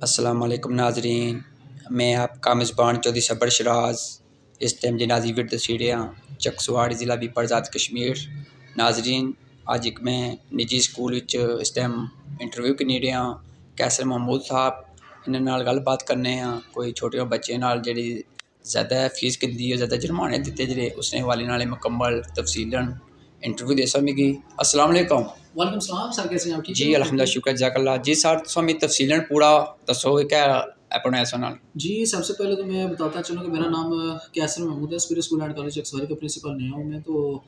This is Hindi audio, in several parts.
अस्सलाम वालेकुम नाजरीन, मैं आपका मेज़बान चौधरी सबर शराज इस टाइम जनाजी विद सीढ़ियाँ चकसवाड़ ज़िला बीपरज़ कश्मीर। नाजरीन अज एक मैं निजी स्कूल विच इस टाइम इंटरव्यू करनी रहा कैसर महमूद साहब इन्हां नाल गलबात करने कोई छोटे बच्चे नाल जिहड़ी ज़्यादा फीस किंदी है ज़्यादा जुर्माने दिते जिहड़े उसने हवाले नाल मुकम्मल तफसीलन इंटरव्यू दे मिगी। अस्सलाम वालेकुम। वालेकुम सलाम सर, कैसे हैं आप? ठीक जी है अल्हम्दुलिल्लाह, शुक्र जज़ाकल्लाह। जी सर स्वामी तफसीलन पूरा दसो क्या अपने ऐसा नाल। जी। सबसे पहले तो मैं बताता चलूँ कि मेरा नाम कैसर महमूद है, spirit school and college Chakswari का प्रिंसिपल नया हूँ मैं। तो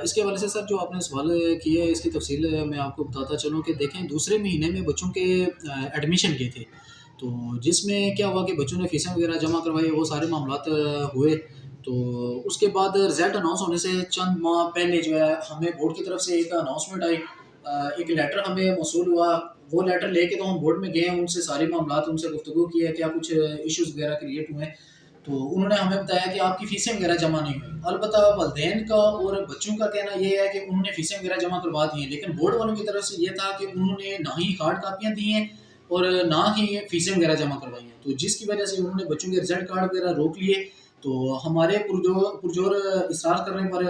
इसके हवाले से सर जो आपने सवाल किया है इसकी तफसील मैं आपको बताता चलूँ कि देखें, दूसरे महीने में बच्चों के एडमिशन किए थे, तो जिसमें क्या हुआ कि बच्चों ने फ़ीसें वगैरह जमा करवाई, वो सारे मामलात हुए। तो उसके बाद रिज़ल्ट अनाउंस होने से चंद माह पहले जो है हमें बोर्ड की तरफ से एक अनाउंसमेंट आई, एक लेटर हमें मौसूल हुआ। वो लेटर लेके तो हम बोर्ड में गए, उनसे सारे मामलात उनसे गुफ्तगू की है, क्या कुछ इश्यूज़ वगैरह क्रिएट हुए हैं। तो उन्होंने हमें बताया कि आपकी फ़ीसें वगैरह जमा नहीं हुई। अलबत्ता वालिदैन का और बच्चों का कहना ये है कि उन्होंने फ़ीसें वगैरह जमा करवा दी हैं, लेकिन बोर्ड वालों की तरफ से ये था कि उन्होंने ना ही हार्ड कापियाँ दी हैं और ना ही फ़ीसें वगैरह जमा करवाई हैं। तो जिसकी वजह से उन्होंने बच्चों के रिज़ल्ट कार्ड वगैरह रोक लिए। तो हमारे पुरजोर इसरार करने पर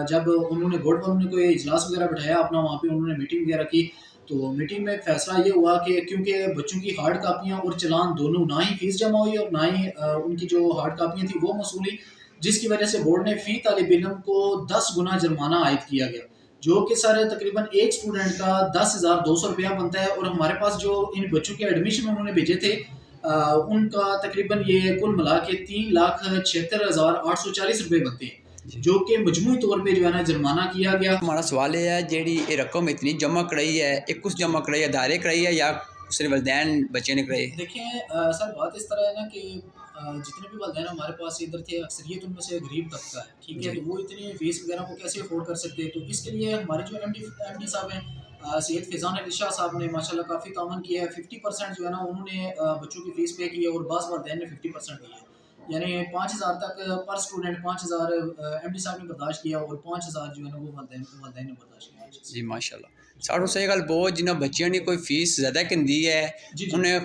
जब उन्होंने बोर्ड वालों ने कोई इजलास वगैरह बिठाया अपना, वहाँ पे उन्होंने मीटिंग वगैरह की। तो मीटिंग में एक फ़ैसला ये हुआ कि क्योंकि बच्चों की हार्ड कापियाँ और चालान दोनों ना ही फ़ीस जमा हुई और ना ही उनकी जो हार्ड कापियाँ थी वो मसूली, जिसकी वजह से बोर्ड ने फ़ी तालिब इल्म को 10 गुना जुर्माना आयद किया गया, जो कि सर तकरीबन एक स्टूडेंट का 10,200 रुपया बनता है। और हमारे पास जो इन बच्चों के एडमिशन उन्होंने भेजे थे उनका तकरीबन ये कुल मिला के 3,76,840 रुपये बनते हैं, जो कि मजमूई तौर पे जो है ना जुर्माना किया गया। हमारा सवाल ये है जेडी ये रकम इतनी जमा कराई है, एक कुछ जमा कराई है, दायरे कराई है या सिर्फ वलदैन बच्चे ने कराई? देखिए सर बात इस तरह है ना कि जितने भी वालिदैन हमारे पास इधर थे, अक्सरियत उनमें से गरीब तबका है, ठीक है। तो वो इतनी फीस वगैरह को कैसे अफोर्ड कर सकते हैं। तो इसके लिए हमारे जो एमडी साहब हैं सैयद फैज़ान अली शाह साहब ने माशाल्लाह काफ़ी तामन किया है। 50% जो है ना उन्होंने बच्चों की फ़ीस पे की है और बाज़ वालिदैन ने 50% दी है, यानी 5,000 तक पर स्टूडेंट 5,000 एमडी साहब ने बर्दाश्त किया और 5,000 जो है ना वो वालिदैन ने बर्दाश्त किया। जी माशाल्लाह। साढ़ो सही गल बहुत जिन्हें बच्चियों ने कोई फीस ज़्यादा किंदी है जी जी उन्हें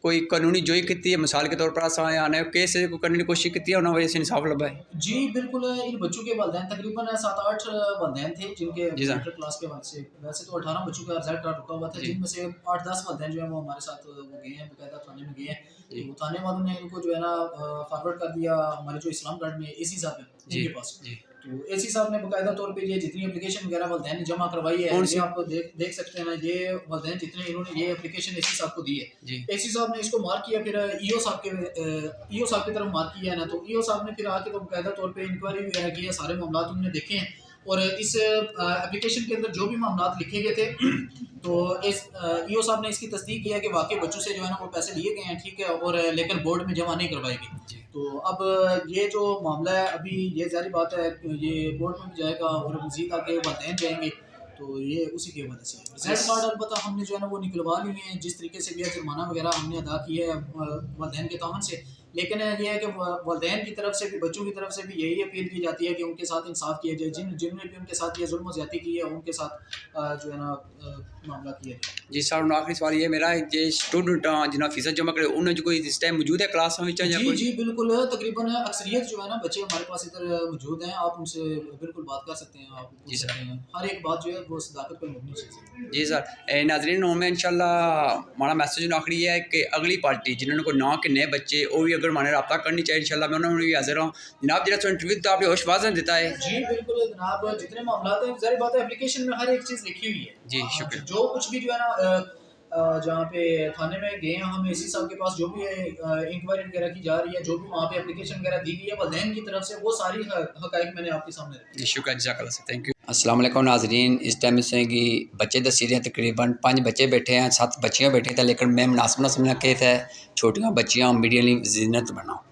कोई कानूनी जोई की है, मिसाल के तौर पर असा आने केस को करने की कोशिश की है, उन्हें वजह से इंसाफ लभा है। जी बिल्कुल। इन बच्चों के वालिदैन तकरीबन 7-8 वालिदैन थे जिनके जी सर। इंटर क्लास के बाद से वैसे तो 18 बच्चों का रिजल्ट कार्ड रुका हुआ था, जी जिनमें से 8-10 वालिदैन जो है वो हमारे साथ वो गए हैं, बाकायदा थाने में गए हैं। जी तो थाने वालों ने इनको जो है ना फॉरवर्ड कर दिया हमारे जो इस्लामगढ़ में एसी साहब हैं जी इनके पास। जी। तो एसी साहब ने बाकायदा तौर पे ये जितनी एप्लीकेशन वगैरह वालिदैन ने जमा करवाई है, कौन ये सी? आप देख सकते हैं ना, ये वालिदैन जितने इन्होंने ये एप्लीकेशन एसी साहब को दी है। जी एसी साहब ने इसको मार्क किया, फिर ईओ साहब की तरफ मार्क किया है ना, तो ईओ साहब ने फिर आके तो बाकायदा तौर पे इंक्वायरी वगैरह की है, सारे मामलात उन्होंने देखे हैं। और इस एप्लीकेशन के अंदर जो भी मामलात लिखे गए थे तो इस ईओ साहब ने इसकी तस्दीक किया कि वाकई बच्चों से जो है ना वो पैसे लिए गए हैं, ठीक है, और लेकिन बोर्ड में जमा नहीं करवाए गए। जी। तो अब ये जो मामला है अभी ये ज़ाहिर बात है ये बोर्ड में भी जाएगा और मज़ीद आगे वालिदैन जाएंगे, तो ये उसी की वजह से रिजल्ट कार्ड अलबत्ता हमने जो है ना वो निकलवा लिए हैं, जिस तरीके से भी है जुर्माना वगैरह हमने अदा किया है वालिदैन के तावन से। लेकिन ये है कि वालिदैन की तरफ से भी बच्चों की तरफ से भी यही अपील की जाती है कि उनके साथ इंसाफ किया जाए, जिन्होंने भी उनके साथ ये जुल्म ज़्यादती की है उनके साथ जो है ना मामला किया जाए। जी सर आखिरी सवाल ये मेरा जे स्टूडेंट जिन्हें फीस जमा करे उन्हें जो कोई इस टाइम मौजूद है क्लास में या जी कोई? जी बिल्कुल। तकरीबन अक्सरियत जो है ना बच्चे हमारे पास इधर मौजूद हैं, आप उनसे बिल्कुल बात कर सकते हैं, आप पूछ जी सर। सकते हैं, हर एक बात जो है वो सदाकत पर मबनी चीज़ है। जी सर नाजरीन में इंशाल्लाह हमारा मैसेज आखिरी है कि अगली पार्टी जिन्होंने कोई ना कि नए बच्चे वो भी अगर माने रब्ता करनी चाहिए इंशाल्लाह मैं उन्होंने भी हाजिर हूँ जनाब। जरा इंटरव्यू तो आपने होशवाजन देता है। जी बिल्कुल जनाब, जितने मामलात हैं ज़ाहिर बात है एप्लीकेशन में हर एक चीज़ लिखी हुई है। जी शुक्रिया। जो कुछ भी जो है ना जहाँ पे थाने में गए हैं हम एसी साहब के पास, जो भी इंक्वायरी वगैरह की जा रही है, जो भी वहाँ पे एप्लीकेशन वगैरह दी गई है वालिदैन की तरफ से, वो सारी हकाइक मैंने आपके सामने रखी। जी शुक्रिया जज़ाकल्लाह सर, थैंक यू। अस्सलाम वालेकुम नाजरीन, इस टाइम से कि बच्चे दसी रहे हैं, तकरीबन 5 बच्चे बैठे हैं, 7 बच्चियाँ बैठी थे, लेकिन मैं मुनासिब ना समझा के थे छोटियाँ बच्चियाँ मीडिया जीनत बना।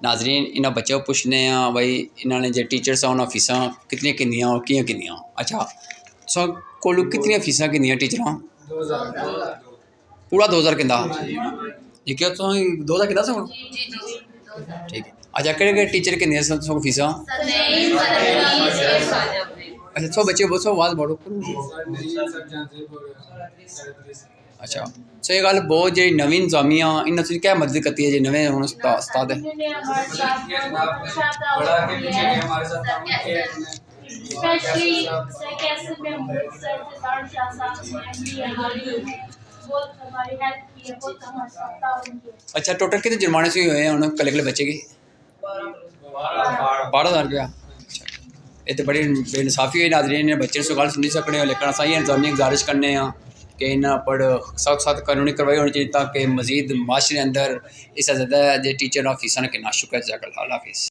नाजरीन इन्होंने बच्चे को पूछने भाई इन्होंने जो टीचर्स हैं उन्होंने फीसा कितनी किंदियाँ और कियां किंदियाँ? अच्छा सो कोलू कितनी फीसा किंदियाँ टीचर? पूरा 2000 किंदा जी क्या तो 2000 किंदा सो ठीक है। अच्छा केड़े टीचर किन्नी सो फीसा? अच्छा 100 बच्चे 200 आवाज बढ़ो। अच्छा सो ये गल बहुत जी नवी इंतजामिया इन क्या मदद करती है जी नवे हूँ उस्ताद है। इन्होंने हमारे साथ बहुत अच्छा ताउन किया है। स्पेशली सर कैसर महमूद सर सिद्धार्थ शाह साहब ने भी हमारी बहुत हमारी हेल्प की है, बहुत हमारे साथ ताउन किया। अच्छा टोटल कितने जुर्माने से हुए हैं उन्होंने कल कल बच्चे की 12,000 रुपया। अच्छा ये तो बड़ी बेइंसाफी हुई नाज़रीन ने बच्चे से गल सुनी सकने लेकिन अस इंतजामिया गुजारिश करने कि इन्हें पर सख्त सख्त कानूनी कार्रवाई होनी चाहिए ताकि मजीद माशरे अंदर इससे ज़्यादा जो टीचर और फीसा ने कितना शुक्र जजाकल्लाह हाफिज़।